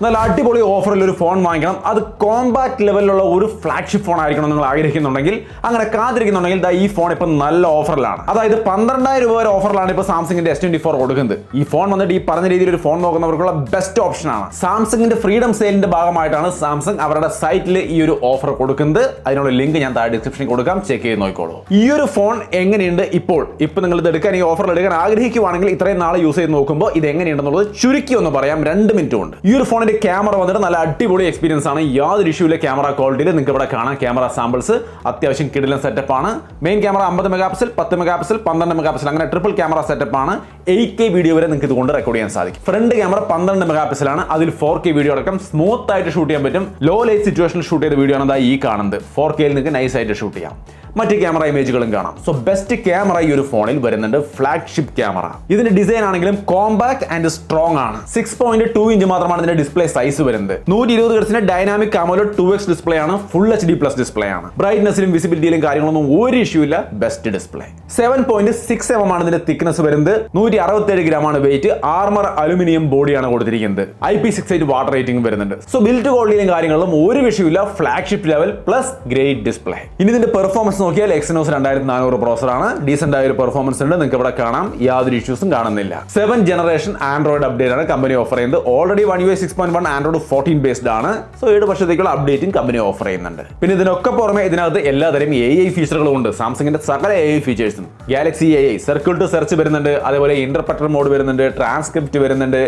നല്ല അടിപൊളി ഓഫറിൽ ഒരു ഫോൺ വാങ്ങിക്കണം, അത് കോമ്പാക്ട് ലെവലിലുള്ള ഒരു ഫ്ലാഗ്ഷിപ്പ് ഫോൺ ആയിരിക്കണം നിങ്ങൾ ആഗ്രഹിക്കുന്നുണ്ടെങ്കിൽ, അങ്ങനെ കാത്തിരിക്കുന്നുണ്ടെങ്കിൽ ഈ ഫോൺ ഇപ്പം നല്ല ഓഫറിലാണ്. അതായത് 12,000 രൂപ വരെ ഓഫറിലാണ് ഇപ്പോൾ സാംസങ്ങിന്റെ S24 കൊടുക്കുന്നത്. ഈ ഫോൺ വന്നിട്ട് ഈ പറഞ്ഞ രീതിയിൽ ഒരു ഫോൺ നോക്കുന്നവർക്കുള്ള ബെസ്റ്റ് ഓപ്ഷനാണ്. സാംസങ്ങിന്റെ ഫ്രീഡം സെയിലിന്റെ ഭാഗമായിട്ടാണ് സാംസങ് അവരുടെ സൈറ്റിൽ ഈ ഒരു ഓഫർ കൊടുക്കുന്നത്. അതിനുള്ള ലിങ്ക് ഞാൻ താഴെ ഡിസ്ക്രിപ്ഷനിൽ കൊടുക്കാം, ചെക്ക് ചെയ്ത് നോക്കിക്കോളൂ. ഈ ഒരു ഫോൺ എങ്ങനെയുണ്ട് ഇപ്പോൾ നിങ്ങൾ ഇത് എടുക്കാൻ, ഈ ഓഫറിൽ എടുക്കാൻ ആഗ്രഹിക്കുവാണെങ്കിൽ ഇത്രയും നാളെ യൂസ് ചെയ്ത് നോക്കുമ്പോൾ ഇത് എങ്ങനെയുണ്ടെന്നുള്ളത് ചുരുക്കി ഒന്ന് പറയാം 2 മിനിറ്റ് കൊണ്ട്. ഈ ഒരു ഫോണിന്റെ ക്യാമറ വന്നിട്ട് നല്ല അടിപൊളി എക്സ്പീരിയൻസ് ആണ്. യാതൊരു ഇഷ്യൂ ഇല്ല ക്യാമറ ക്വാളിറ്റിയിൽ. നിങ്ങൾക്ക് ഇവിടെ കാണാം ക്യാമറ സാമ്പിൾസ് അത്യാവശ്യം കിടിലൻ സെറ്റപ്പ് ആണ്. Main camera 50 mega pixel, 10 mega pixel, 12 mega pixel, അങ്ങനെ ട്രിപ്പിൾ ക്യാമറ സെറ്റപ്പ് ആണ്. 8K വീഡിയോ വരെ നിങ്ങൾക്ക് ഇതുകൊണ്ട് റെക്കോർഡ് ചെയ്യാൻ സാധിക്കും. ഫ്രണ്ട് ക്യാമറ 12 മെഗാ പിക്സൽ ആണ്, അതിൽ 4K വീഡിയോ അടക്കം സ്മൂത്ത് ആയിട്ട് ഷൂട്ട് ചെയ്യാൻ പറ്റും. ലോ ലൈറ്റ് സിറ്റുവേഷനിൽ ഷൂട്ട് ചെയ്ത വീഡിയോ ആണ് ഈ കാണുന്നത്. 4K നിങ്ങൾക്ക് നൈസ് ആയിട്ട് ഷൂട്ട് ചെയ്യാം. മറ്റ് ക്യാമറ ഇമേജുകളും കാണാം. സോ ബെസ്റ്റ് ക്യാമറ ഈ ഒരു ഫോണിൽ വരുന്നുണ്ട്, ഫ്ലാഗ്ഷിപ്പ് ക്യാമറ. ഇതിന്റെ ഡിസൈൻ ആണെങ്കിലും കോമ്പാക്ട് ആൻഡ് സ്ട്രോങ് ആണ്. 6.2 ഇഞ്ച് മാത്രമാണ് ഇതിന്റെ ഡിസ്പ്ലേ സൈസ് വരുന്നത്. 120 ഹെർട്സിന്റെ ഡൈനാമിക് AMOLED 2x ഡിസ്പ്ലേ ആണ്. ഫുൾ HD+ ഡിസ്പ്ലേ ആണ്. ബ്രൈറ്റ്നസിലും വിസിബിലിറ്റിയിലും കാര്യങ്ങളൊന്നും ഒരു ഇഷ്യൂ ഇല്ല. Best display. 7.6 mm ആണ് ഇതിന്റെ തിക്നെസ് വരുന്നത്. 167 ഗ്രാം ആണ് വെയിറ്റ്. ആർമർ അലുമിനിയം ബോഡിയാണ് കൊടുത്തിരിക്കുന്നത്. IP68 വാട്ടർ റേറ്റിംഗ് വരുന്നുണ്ട്. സോ ബിൽഡ് ക്വാളിറ്റിയിലും കാര്യങ്ങളിലും ഒരു വിഷയമില്ല. Flagship level plus great display. ഇനി ഇതിന്റെ പെർഫോമൻസ് നോക്കിയാൽ Exynos 2400 പ്രോസസർ ആണ്. ഡീസന്റ് ആയ ഒരു പെർഫോമൻസ് ഉണ്ട്. നിങ്ങൾക്ക് ഇവിടെ കാണാം, യാതൊരു ഇഷ്യൂസും കാണുന്നില്ല. 7th ജനറേഷൻ ആൻഡ്രോയിഡ് അപ്ഡേറ്റ് ആണ് കമ്പനി ഓഫർ ചെയ്യുന്നത്. Already One UI 6.1 Android 14 based ആണ്. സോ 7 വർഷത്തേക്കുള്ള അപ്ഡേറ്റും കമ്പനി ഓഫർ ചെയ്യുന്നുണ്ട്. പിന്നെ ഇതിനൊക്കെ പുറമെ ഇതിനകത്ത് എല്ലാതരം AI ഫീച്ചറുകളും ഉണ്ട്. സാംസങ്ങിന്റെ സകല AI ഫീച്ചേഴ്സും. Galaxy AI circle to search വരുന്നുണ്ട്. അതേപോലെ ഇന്റർപ്രറ്റർ മോഡ് വരുന്നുണ്ട്, ട്രാൻസ്ക്രിപ്റ്റ് വരുന്നുണ്ട്,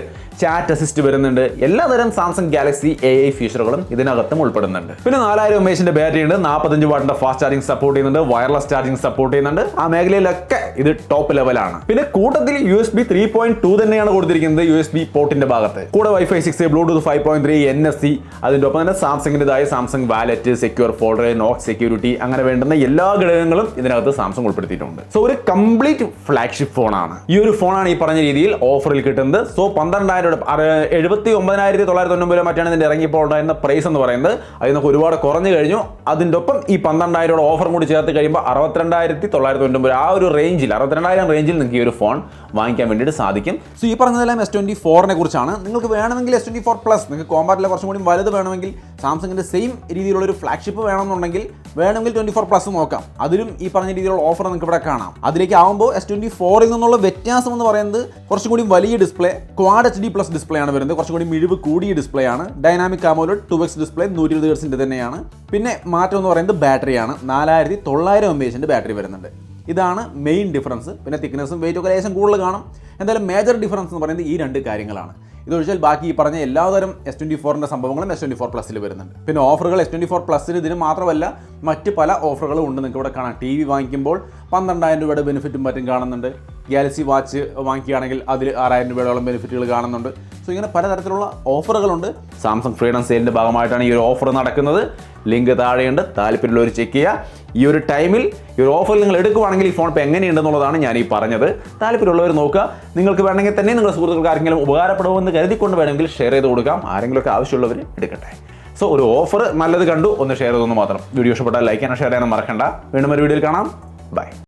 ചാറ്റ് അസിസ്റ്റ് വരുന്നുണ്ട്. എല്ലാതരം സാംസങ് ഗാലക്സി AI ഫീച്ചറുകളും ഇതിനകത്തും ഉൾപ്പെടുന്നുണ്ട്. പിന്നെ 4000 mAh ബാറ്ററി ഉണ്ട്. 45 വാട്ടിന്റെ ഫാസ്റ്റ് ചാർജിംഗ് സപ്പോർട്ട് ചെയ്യുന്നുണ്ട്. വയർലെസ് ചാർജിംഗ് സപ്പോർട്ട് ചെയ്യുന്നുണ്ട്. ആ മേഖലയിലൊക്കെ ഇത് ടോപ്പ് ലെവലാണ്. പിന്നെ കൂട്ടത്തിൽ USB 3.2 തന്നെയാണ് കൊടുത്തിരിക്കുന്നത് USB പോർട്ടിന്റെ ഭാഗത്ത്. കൂടെ Wi-Fi 6, Bluetooth 5.3, NFC, അതിന്റെ ഒപ്പം തന്നെ സാംസങ്ങിന്റേതായ Samsung wallet, secure folder, note security, അങ്ങനെ വേണ്ടുന്ന എല്ലാ ഘടകങ്ങളും ഇതിനകത്ത് സാംസങ് ഉൾപ്പെടുത്തിയിട്ടുണ്ട്. സോ ഒരു കംപ്ലീറ്റ് ഫ്ലാഗ്ഷിപ്പ് ഫോണാണ്. ഈ ഒരു ഫോണാണ് ഈ പറഞ്ഞ രീതിയിൽ ഓഫറിൽ കിട്ടുന്നത്. സോ 12,000 79,990 മറ്റാണ് ഇതിന്റെ ഇറങ്ങിയപ്പോൾ ഉണ്ടായിരുന്ന പ്രൈസ് എന്ന് പറയുന്നത്. അതിൽ നിന്നൊക്കെ ഒരുപാട് കുറഞ്ഞു കഴിഞ്ഞു. അതിന്റെ ഒപ്പം ഈ 12,000 ഓഫർ കൂടി ചേർത്ത് കഴിയുമ്പോൾ 62,990 ആ ഒരു റേഞ്ചിൽ, 62,000 റേഞ്ചിൽ നിങ്ങൾക്ക് ഈ ഒരു ഫോൺ വാങ്ങിക്കാൻ വേണ്ടിയിട്ട് സാധിക്കും. സോ ഈ പറഞ്ഞതെല്ലാം S24 കുറിച്ചാണ്. നിങ്ങൾക്ക് വേണമെങ്കിൽ S24 പ്ലസ്, നിങ്ങൾക്ക് കോമ്പാക്റ്റിലെ കുറച്ചും കൂടി വലുത് വേണമെങ്കിൽ, സാംസങ്ങിന്റെ സെയിം രീതിയിലുള്ള ഒരു ഫ്ലാഗ്ഷിപ്പ് വേണമെന്നുണ്ടെങ്കിൽ വേണമെങ്കിൽ 24 പ്ലസ് നോക്കാം. അതിലും ഈ പറഞ്ഞ രീതിയിലുള്ള ഓഫർ നിങ്ങൾക്ക് ഇവിടെ കാണാം. അതിലേക്ക് ആകുമ്പോൾ S24 നിന്നുള്ള വ്യത്യാസം എന്ന് പറയുന്നത് കുറച്ചും കൂടി വലിയ ഡിസ്പ്ലേ, Quad HD+ ഡിസ്പ്ലേ ആണ് വരുന്നത്. കുറച്ചും കൂടി മിഴിവ് കൂടിയ ഡിസ്പ്ലേ ആണ്. ഡൈനാമിക് AMOLED 2x ഡിസ്പ്ലേ 120 ഹെർട്സിന്റെ തന്നെയാണ്. പിന്നെ മാറ്റം എന്ന് പറയുന്നത് ബാറ്ററിയാണ്. 4900 mAh ബാറ്ററി വരുന്നുണ്ട്. ഇതാണ് മെയിൻ ഡിഫറൻസ്. പിന്നെ തിക്നെസ്സും വെയിറ്റും ഒക്കെ ലേശം കൂടുതൽ കാണും. എന്തായാലും മേജർ ഡിഫറൻസ് എന്ന് പറയുന്നത് ഈ 2 കാര്യങ്ങളാണ്. ഇതൊഴിച്ചാൽ ബാക്കി ഈ പറഞ്ഞ എല്ലാതരം S24 സംഭവങ്ങളും S24 പ്ലസിൽ വരുന്നുണ്ട്. പിന്നെ ഓഫറുകൾ S24 പ്ലസിന് ഇതിന് മാത്രമല്ല മറ്റ് പല ഓഫറുകളും ഉണ്ട്. നിങ്ങൾക്ക് ഇവിടെ കാണാം. TV വാങ്ങിക്കുമ്പോൾ 12,000 രൂപയുടെ ബെനിഫിറ്റും മറ്റും കാണുന്നുണ്ട്. ഗാലക്സി വാച്ച് വാങ്ങിക്കുകയാണെങ്കിൽ അതിൽ 6,000 രൂപയോളം ബെനിഫിറ്റുകൾ കാണുന്നുണ്ട്. സോ ഇങ്ങനെ പലതരത്തിലുള്ള ഓഫറുകളുണ്ട്. സാംസങ് ഫ്രീഡം സെയിലിൻ്റെ ഭാഗമായിട്ടാണ് ഈ ഒരു ഓഫർ നടക്കുന്നത്. ലിങ്ക് താഴെയുണ്ട്, താല്പര്യമുള്ളവർ ചെക്ക് ചെയ്യുക. ഈ ഒരു ടൈമിൽ ഈ ഒരു ഓഫറിൽ നിങ്ങൾ എടുക്കുവാണെങ്കിൽ ഈ ഫോൺ ഇപ്പോൾ എങ്ങനെയുണ്ടെന്നുള്ളതാണ് ഞാൻ ഈ പറഞ്ഞത്. താല്പര്യമുള്ളവർ നോക്കുക. നിങ്ങൾക്ക് വേണമെങ്കിൽ തന്നെ നിങ്ങളുടെ സുഹൃത്തുക്കൾക്ക് ആരെങ്കിലും ഉപകാരപ്പെടുമെന്ന് കരുതിക്കൊണ്ട് വേണമെങ്കിൽ ഷെയർ ചെയ്ത് കൊടുക്കാം. ആരെങ്കിലുമൊക്കെ ആവശ്യമുള്ളവർ എടുക്കട്ടെ. സോ ഒരു ഓഫർ നല്ലത് കണ്ടു, ഒന്ന് ഷെയർ ചെയ്തൊന്ന് മാത്രം. വീഡിയോ ഇഷ്ടപ്പെട്ടാൽ ലൈക്ക് ചെയ്യാനും ഷെയർ ചെയ്യാനും മറക്കണ്ട. വീണ്ടും ഒരു വീഡിയോയിൽ കാണാം. ബൈ.